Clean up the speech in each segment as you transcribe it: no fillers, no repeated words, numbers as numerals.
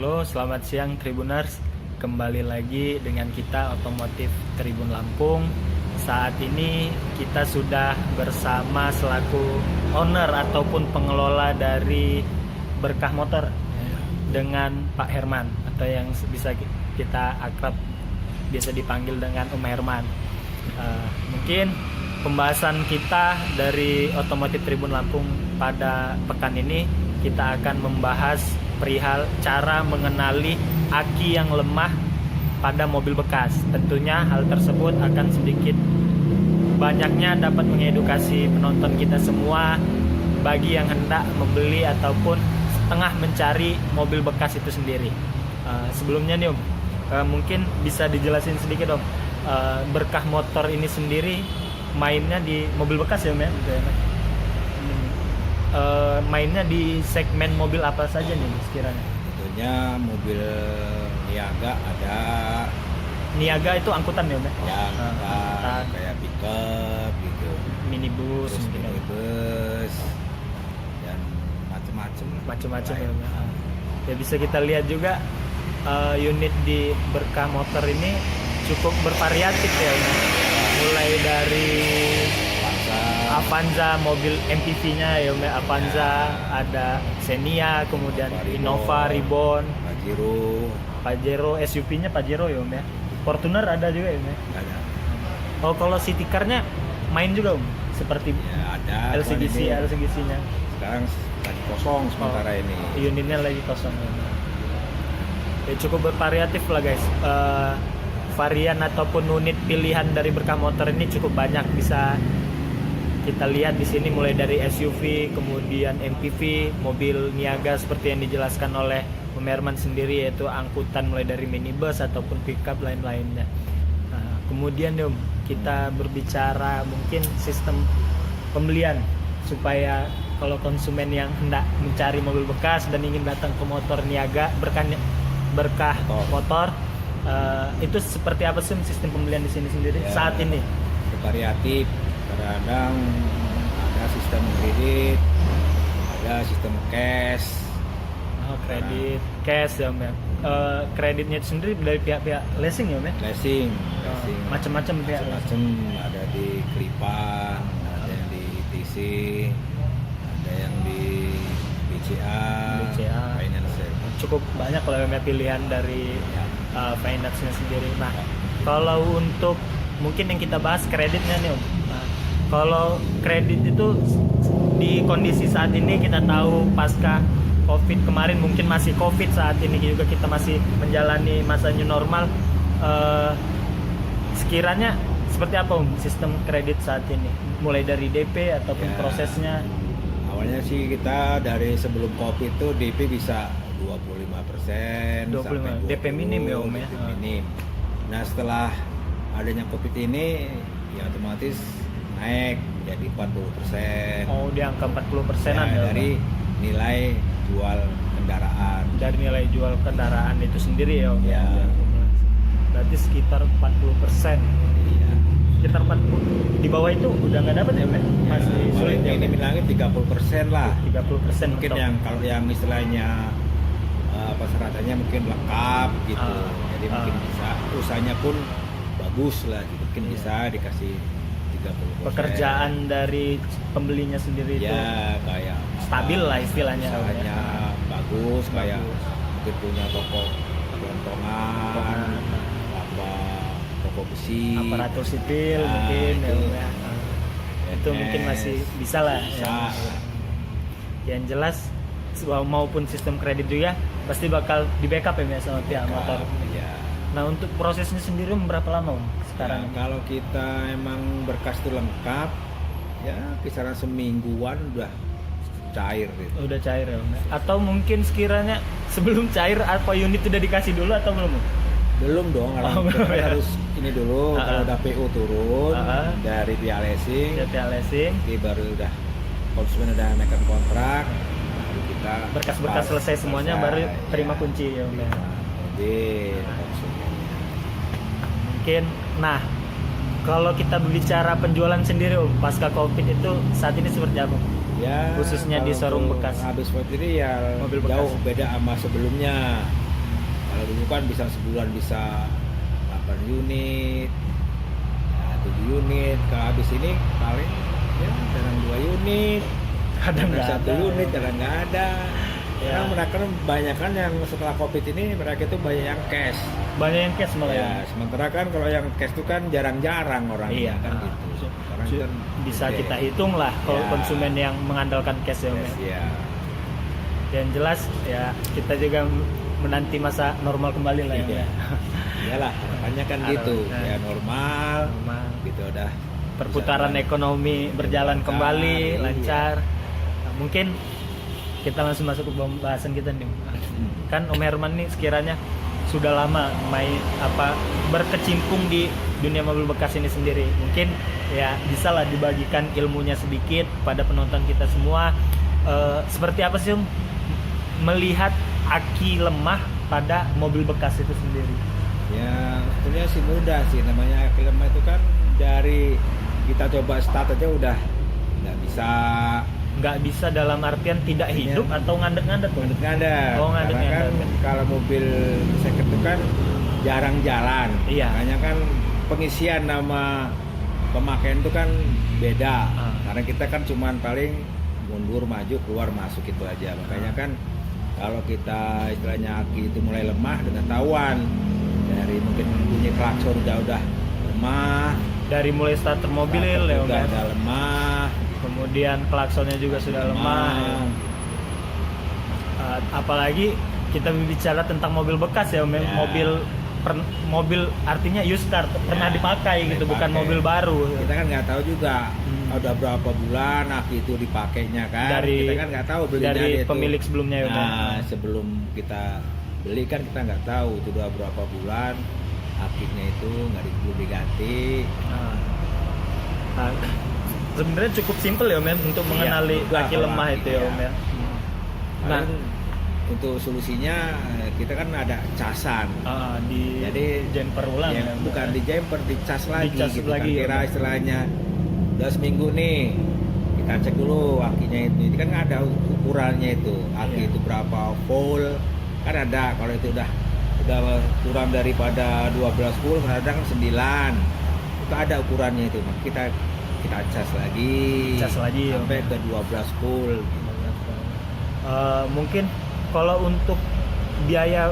Halo, selamat siang Tribuners. Kembali lagi dengan kita Otomotif Tribun Lampung. Saat ini kita sudah bersama selaku owner ataupun pengelola dari Berkah Motor dengan Pak Herman, atau yang bisa kita akrab biasa dipanggil dengan Om Herman. Mungkin pembahasan kita dari Otomotif Tribun Lampung pada pekan ini kita akan membahas perihal cara mengenali aki yang lemah pada mobil bekas. Tentunya hal tersebut akan sedikit banyaknya dapat mengedukasi penonton kita semua bagi yang hendak membeli ataupun setengah mencari mobil bekas itu sendiri. Sebelumnya nih Om, mungkin bisa dijelasin sedikit Om, Berkah Motor ini sendiri mainnya di mobil bekas ya Om ya? Mainnya di segmen mobil apa saja nih sekiranya? Tentunya mobil niaga ada. Niaga itu angkutan ya Om ya? Ya, angkutan kayak pickup gitu. Minibus, Terus mungkin, minibus dan macam-macam ya Om ya? Ya bisa kita lihat juga unit di Berkah Motor ini cukup bervariatif ya Om. Mulai dari Avanza, mobil MPV-nya ya Om ya, Avanza, ada Xenia, kemudian Innova, Ribbon, Pajero, SUV-nya Pajero ya Om ya. Fortuner ada juga ya Om ya. Ada. Oh, kalau city car-nya main juga Om, seperti Ya, ada. LCGC-nya. Sekarang lagi kosong sementara ini. Unitnya lagi kosong ya. Ya cukup bervariatif lah guys. Varian ataupun unit pilihan dari Berkah Motor ini cukup banyak, bisa kita lihat di sini mulai dari SUV, kemudian MPV, mobil niaga seperti yang dijelaskan oleh Om Herman sendiri, yaitu angkutan mulai dari minibus ataupun pickup lain-lainnya. Nah, kemudian Om, kita berbicara mungkin sistem pembelian supaya kalau konsumen yang hendak mencari mobil bekas dan ingin datang ke motor niaga Berkah Motor, itu seperti apa sih sistem pembelian di sini sendiri saat ini? Variatif. Kadang ada sistem kredit, ada sistem cash. Kredit, cash ya Om ya. Kreditnya itu sendiri dari pihak-pihak leasing ya Om ya? Leasing. Macam-macam pihak. Macam-macam, ada di Kripan, ada yang di TC, ada yang di BCA. Finance. Cukup banyak kalau Om ya pilihan dari finance-nya sendiri. Nah, kalau untuk mungkin yang kita bahas kreditnya nih Om. Kalau kredit itu di kondisi saat ini kita tahu pasca COVID kemarin, mungkin masih COVID saat ini juga kita masih menjalani masa new normal. Sekiranya seperti apa Om sistem kredit saat ini? Mulai dari DP ataupun prosesnya? Awalnya sih kita dari sebelum COVID itu DP bisa 25%, 25%. DP minim ya Om ya? DP minim. Nah setelah adanya COVID ini ya otomatis naik jadi 40%. Oh, di angka 40%-an ya, dari nilai jual kendaraan. Dari nilai jual kendaraan itu sendiri ya Om. Ya. Berarti sekitar 40%. Iya. Sekitar 40. Di bawah itu udah nggak dapat ya Om? Masih sulit ya. Ini bilangnya 30% lah. 30% Mungkin yang kalau yang istilahnya persyaratannya mungkin lengkap gitu. Jadi mungkin bisa, usahanya pun bagus lah gitu. Mungkin bisa dikasih 30%. Pekerjaan dari pembelinya sendiri itu kayak stabil lah istilahnya. Usahanya bagus, kayak mungkin punya toko kelontongan, toko besi, aparatur sipil mungkin ya. Itu mungkin masih bisa lah. Yang jelas maupun sistem kredit juga pasti bakal di backup ya sama pihak motor. Nah, untuk prosesnya sendiri berapa lama Om sekarang? Kalau kita emang berkas itu lengkap, ya kisaran semingguan udah cair gitu. Udah cair ya Om? Atau mungkin sekiranya sebelum cair apa unit udah dikasih dulu atau belum? Belum dong, harus ini dulu. Kalau udah PO turun dari pihak leasing, nanti baru udah konsumen udah naikkan kontrak, baru kita berkas-berkas selesai semuanya baru terima kunci ya Om ya. Mungkin, nah kalau kita berbicara penjualan sendiri Om, pasca COVID itu saat ini seperti apa? Ya, khususnya di showroom bekas. Habis COVID ini ya mobil bekas. Jauh beda sama sebelumnya. Kalau dulu kan bisa sebulan bisa 8 unit, 7 unit. Kalau habis ini paling ya kadang 2 unit, Kadang nggak 1 ada. unit, kadang nggak ada. Ya. Karena mereka kan banyak kan yang setelah COVID ini mereka itu banyak yang cash. Banyak yang cash malah Ya, sementara kan kalau yang cash itu kan jarang-jarang orang Iya. kan gitu. Sekarang kan Bisa gede. kita hitung lah kalau Ya. konsumen yang mengandalkan cash ya Om. Cash, ya. Yang jelas ya kita juga menanti masa normal kembali lah ya Om, Iya. ya. Iyalah, makanya kan gitu. Harapan. Ya normal, Normal. gitu udah. Perputaran Bisa ekonomi berjalan lancar, kembali iya. lancar. Nah, mungkin kita langsung masuk ke pembahasan kita nih. Kan Om Herman nih sekiranya sudah lama berkecimpung di dunia mobil bekas ini sendiri. Mungkin ya bisa lah dibagikan ilmunya sedikit pada penonton kita semua. Seperti apa sih Om melihat aki lemah pada mobil bekas itu sendiri? Ya sebetulnya sih mudah sih, namanya aki lemah itu kan dari kita coba start aja udah nggak bisa Dalam artian tidak hidup atau ngandet-ngandet Om? ngadep. Oh, Karena kan ngadep-ngadep. kalau mobil second itu kan jarang jalan. Iya. Makanya kan pengisian nama pemakaian itu kan beda. Karena kita kan cuman paling mundur maju keluar masuk itu aja. Makanya kan kalau kita istilahnya aki itu mulai lemah dengan tahuan dari mungkin bunyi klakson udah lemah, Dari mulai starter mobil ya Om, udah ya. ada lemah, Kemudian klaksonnya juga sudah lemah. Ya. Apalagi kita bicara tentang mobil bekas ya Om, Ya. mobil artinya used car pernah Ya, dipakai gitu, bukan dipakai. mobil baru. Kita kan nggak tahu juga udah berapa bulan aki itu dipakainya kan. Kita kan nggak tahu belinya dari itu. pemilik sebelumnya ya Om. Nah, sebelum kita beli kan kita nggak tahu itu udah berapa bulan akinya itu belum diganti. Nah, sebenarnya cukup simpel ya Om ya, untuk mengenali mudah aki kalau lemah aki, itu ya Om ya. Nah, Paling untuk solusinya kita kan ada casan. di Jadi jumper ulang ya, ya, Om. bukan di jumper, dicas lagi. Dicas gitu lagi, kan. Kira ya. istilahnya udah seminggu nih kita cek dulu akinya itu. Ini kan ada ukurannya itu. Aki Iya. itu berapa volt kan ada. Kalau itu udah kurang daripada 12 volt, kadang kan 9. Itu ada ukurannya itu. Maka kita cas lagi. Cas lagi, ya. sampai ke 12 volt. Mungkin kalau untuk biaya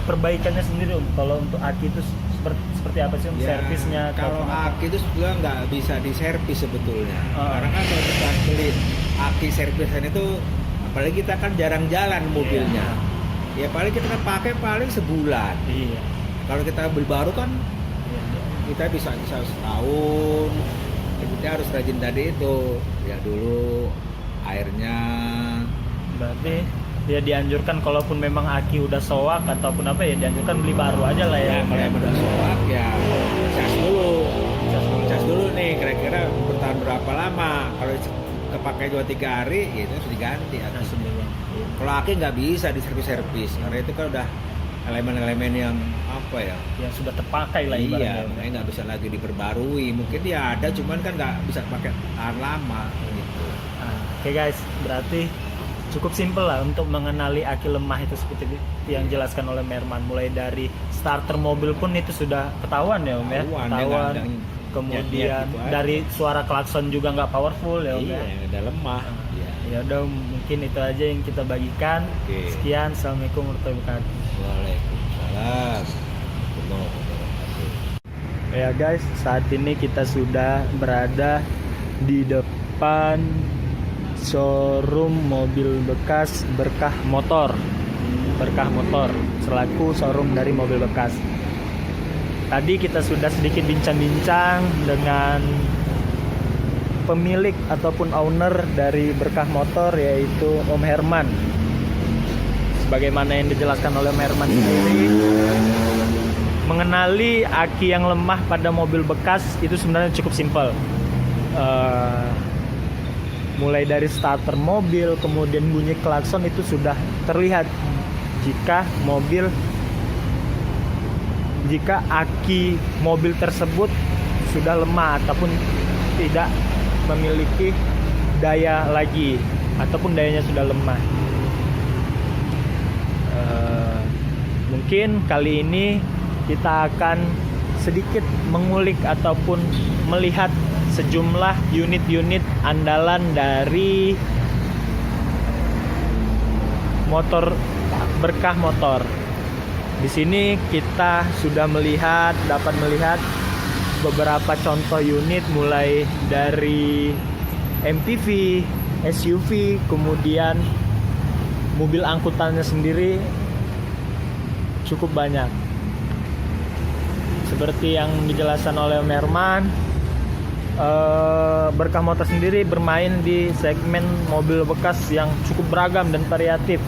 perbaikannya sendiri Om, kalau untuk aki itu seperti apa sih Om, Ya, servisnya atau kalau apa? aki itu sebetulnya nggak bisa diservis sebetulnya. Ah. Karena kan kalau kita beli aki servisan itu, apalagi kita kan jarang jalan mobilnya. Ya paling kita kan pakai paling sebulan. Iya. Kalau kita beli baru kan Iya. kita bisa setahun. Ya, kita harus rajin tadi itu. Ya dulu airnya. Berarti ya dianjurkan kalaupun memang aki udah soak ataupun apa ya dianjurkan beli baru aja lah ya. Ya kalau yang udah soak ya cas dulu. Cas dulu nih kira-kira bertahan berapa lama. Kalau kepakai 2-3 hari ya itu harus diganti. Nah, sebenarnya. Kalau aki nggak bisa diservis karena itu kan udah elemen-elemen yang apa ya? Yang sudah terpakai lah Iya, ibaratnya. makanya nggak bisa lagi diperbarui. Mungkin dia ada, cuman kan nggak bisa pakai tahan lama gitu. Nah, oke guys, berarti cukup simpel lah untuk mengenali aki lemah itu seperti yang dijelaskan oleh Merman. Mulai dari starter mobil pun itu sudah ketahuan ya Om ya. Ketahuan, Ketahuan. dia nggak- Kemudian gitu aja. dari suara klakson juga nggak powerful ya Om Iya, ya. udah lemah. Iya. Ya udah mungkin itu aja yang kita bagikan. Oke. Sekian, assalamualaikum warahmatullahi wabarakatuh. Waalaikumsalam. Warahmatullahi wabarakatuh. Ya guys, saat ini kita sudah berada di depan showroom mobil bekas Berkah Motor. Berkah Motor selaku showroom dari mobil bekas. Tadi kita sudah sedikit bincang-bincang dengan pemilik ataupun owner dari Berkah Motor, yaitu Om Herman. Sebagaimana yang dijelaskan oleh Om Herman sendiri, mengenali aki yang lemah pada mobil bekas itu sebenarnya cukup simpel. Mulai dari starter mobil, kemudian bunyi klakson itu sudah terlihat jika aki mobil tersebut sudah lemah ataupun tidak memiliki daya lagi ataupun dayanya sudah lemah. Mungkin kali ini kita akan sedikit mengulik ataupun melihat sejumlah unit-unit andalan dari motor Berkah Motor. Di sini kita sudah dapat melihat beberapa contoh unit mulai dari MPV, SUV, kemudian mobil angkutannya sendiri cukup banyak. Seperti yang dijelaskan oleh Om Herman, Berkah Motor sendiri bermain di segmen mobil bekas yang cukup beragam dan variatif.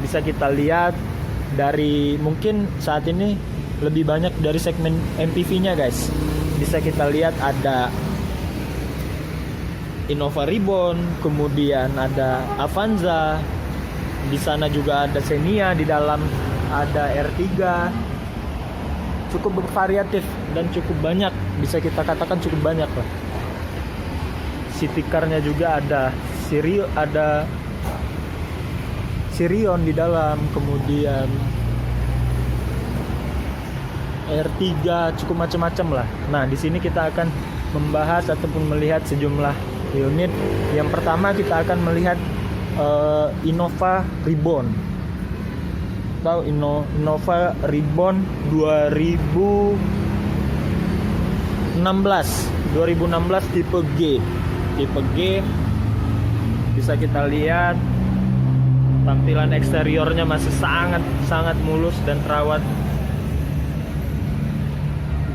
Bisa kita lihat dari, mungkin saat ini lebih banyak dari segmen MPV-nya guys. Bisa kita lihat ada Innova Ribbon, kemudian ada Avanza, di sana juga ada Xenia, di dalam ada R3. Cukup bervariatif dan cukup banyak, bisa kita katakan cukup banyak lah. City car-nya juga ada Sirion di dalam, kemudian R3, cukup macam-macam lah. Nah, di sini kita akan membahas ataupun melihat sejumlah unit. Yang pertama kita akan melihat Innova Ribbon. Atau Innova Ribbon 2016 tipe G. Tipe G bisa kita lihat tampilan eksteriornya masih sangat mulus dan terawat.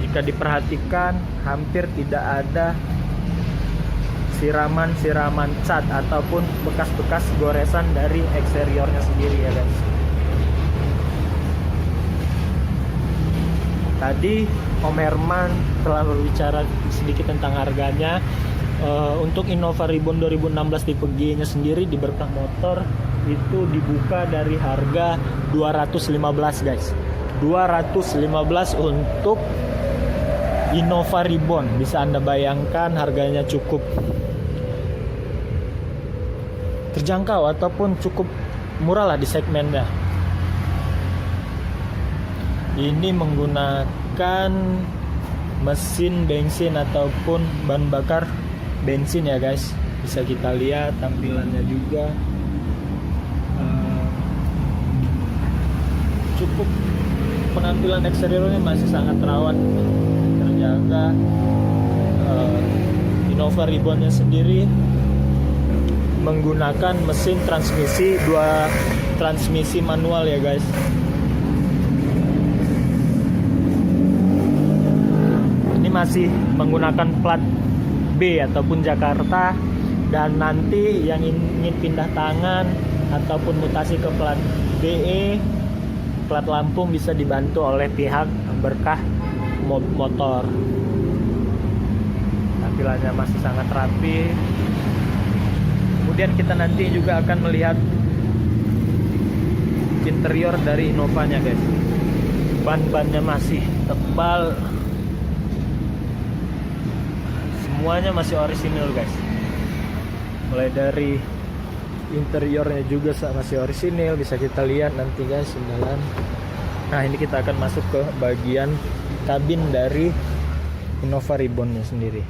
Jika diperhatikan hampir tidak ada siraman cat ataupun bekas-bekas goresan dari eksteriornya sendiri ya guys. Tadi Om Herman telah berbicara sedikit tentang harganya. Untuk Innova Ribbon 2016 tipe G nya sendiri di Berkah Motor itu dibuka dari harga 215 guys. 215 untuk Innova Ribbon. Bisa Anda bayangkan harganya cukup terjangkau ataupun cukup murah lah di segmennya. Ini menggunakan mesin bensin ataupun bahan bakar bensin ya guys. Bisa kita lihat tampilannya juga cukup, penampilan eksteriornya masih sangat terawat, terjaga. Innova Ribbonnya sendiri menggunakan mesin transmisi, 2 transmisi manual ya guys. Masih menggunakan plat B ataupun Jakarta, dan nanti yang ingin pindah tangan ataupun mutasi ke plat BE, plat Lampung, bisa dibantu oleh pihak Berkah Motor. Tampilannya masih sangat rapi. Kemudian kita nanti juga akan melihat interior dari Innovanya guys. Ban-bannya masih tebal, semuanya masih orisinil guys. Mulai dari interiornya juga masih orisinil, bisa kita lihat nanti guys dalam. Nah, ini kita akan masuk ke bagian kabin dari Innova Ribbonnya sendiri.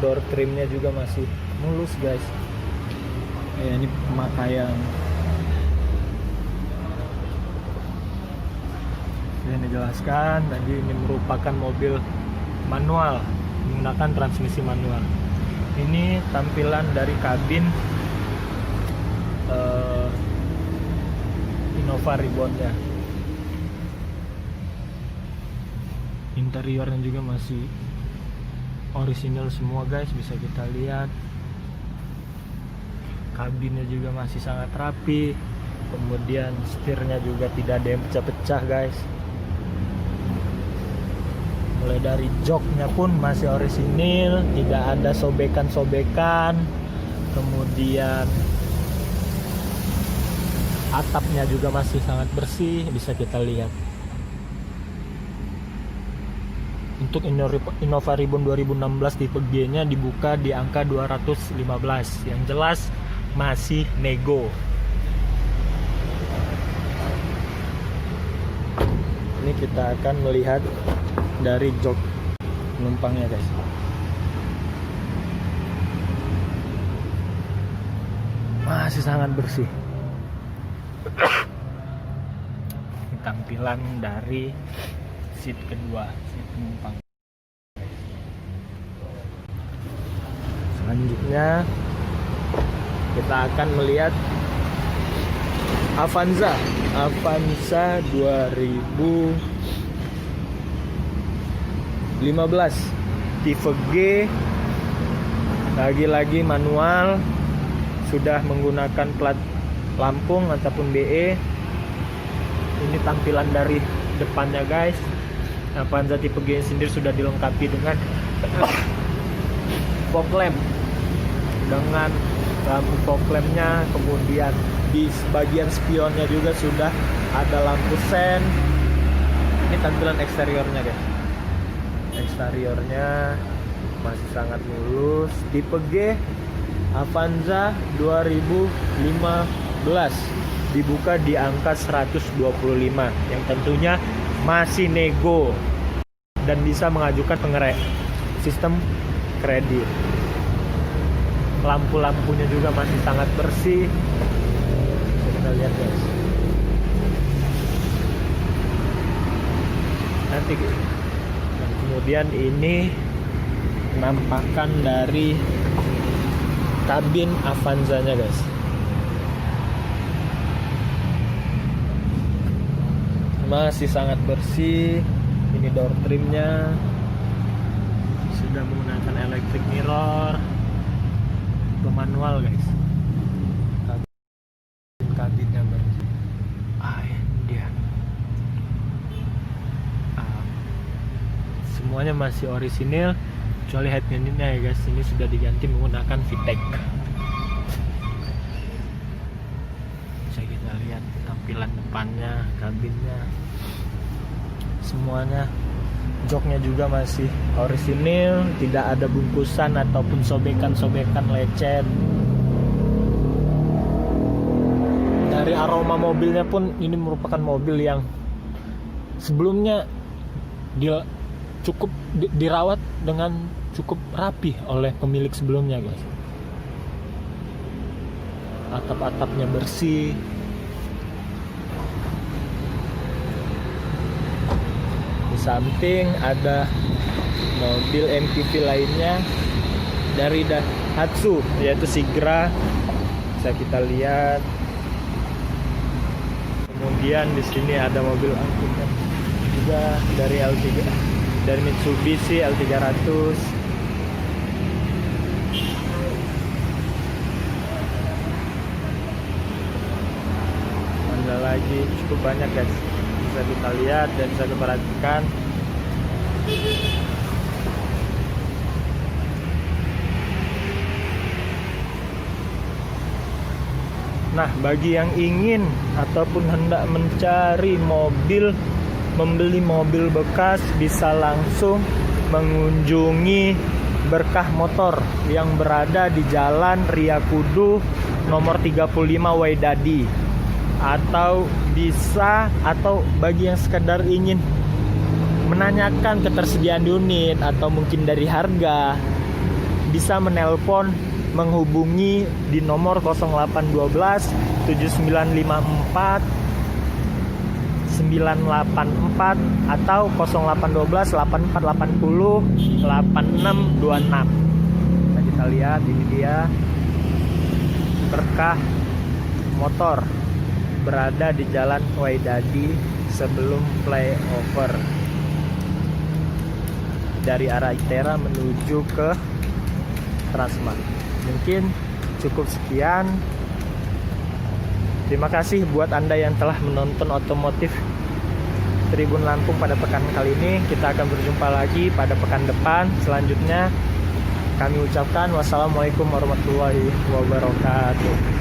Door trimnya juga masih mulus guys. Ya, ini pemakaian yang dijelaskan tadi, ini merupakan mobil manual menggunakan transmisi manual. Ini tampilan dari kabin Innova Ribbonnya. Interiornya juga masih orisinal semua guys, bisa kita lihat. Kabinnya juga masih sangat rapi, kemudian setirnya juga tidak ada yang pecah-pecah guys. Mulai dari joknya pun masih orisinil, tidak ada sobekan-sobekan. Kemudian atapnya juga masih sangat bersih, bisa kita lihat. Untuk Innova Ribbon 2016 tipe G nya dibuka di angka 215. Yang jelas masih nego. Ini kita akan melihat dari jok penumpangnya guys. Masih sangat bersih. Ini tampilan dari seat kedua, seat penumpang. Selanjutnya kita akan melihat Avanza 2015 tipe G, lagi-lagi manual, sudah menggunakan plat Lampung ataupun BE. Ini tampilan dari depannya guys. Avanza tipe G sendiri sudah dilengkapi dengan fog lamp, dengan lampu fog lampnya, kemudian di bagian spionnya juga sudah ada lampu sen. Ini tampilan eksteriornya guys. Eksteriornya masih sangat mulus. Tipe G Avanza 2015 dibuka di angka 125 yang tentunya masih nego dan bisa mengajukan sistem kredit. Lampu-lampunya juga masih sangat bersih. Kita lihat guys. Nanti dan kemudian ini penampakan dari kabin Avanza-nya guys. Masih sangat bersih. Ini door trimnya sudah menggunakan electric mirror, manual guys. Kabinnya bersih. Ini dia. Semuanya masih orisinil kecuali head unitnya ya guys. Ini sudah diganti menggunakan VTEC. Bisa kita lihat tampilan depannya, kabinnya, semuanya. Joknya juga masih orisinil, tidak ada bungkusan ataupun sobekan-sobekan lecet. Dari aroma mobilnya pun, ini merupakan mobil yang sebelumnya dirawat dengan cukup rapi oleh pemilik sebelumnya guys. Atap-atapnya bersih. Di samping ada mobil MPV lainnya dari Daihatsu, yaitu Sigra. Bisa kita lihat. Kemudian di sini ada mobil angkutan juga dari L3, dari Mitsubishi L300. Ada lagi cukup banyak guys. Bisa kita lihat dan bisa kita perhatikan. Nah, bagi yang ingin ataupun hendak mencari mobil, membeli mobil bekas, bisa langsung mengunjungi Berkah Motor yang berada di Jalan Riyakudu nomor 35 Waidadi. Atau bagi yang sekedar ingin menanyakan ketersediaan unit atau mungkin dari harga, bisa menghubungi di nomor 0812 7954 984 atau 0812 8480 8626. Nah, kita lihat ini dia Berkah Motor, berada di Jalan Waidadi sebelum flyover dari arah Itera menuju ke Transmart. Mungkin cukup sekian. Terima kasih buat Anda yang telah menonton otomotif Tribun Lampung pada pekan kali ini. Kita akan berjumpa lagi pada pekan depan. Selanjutnya kami ucapkan wassalamualaikum warahmatullahi wabarakatuh.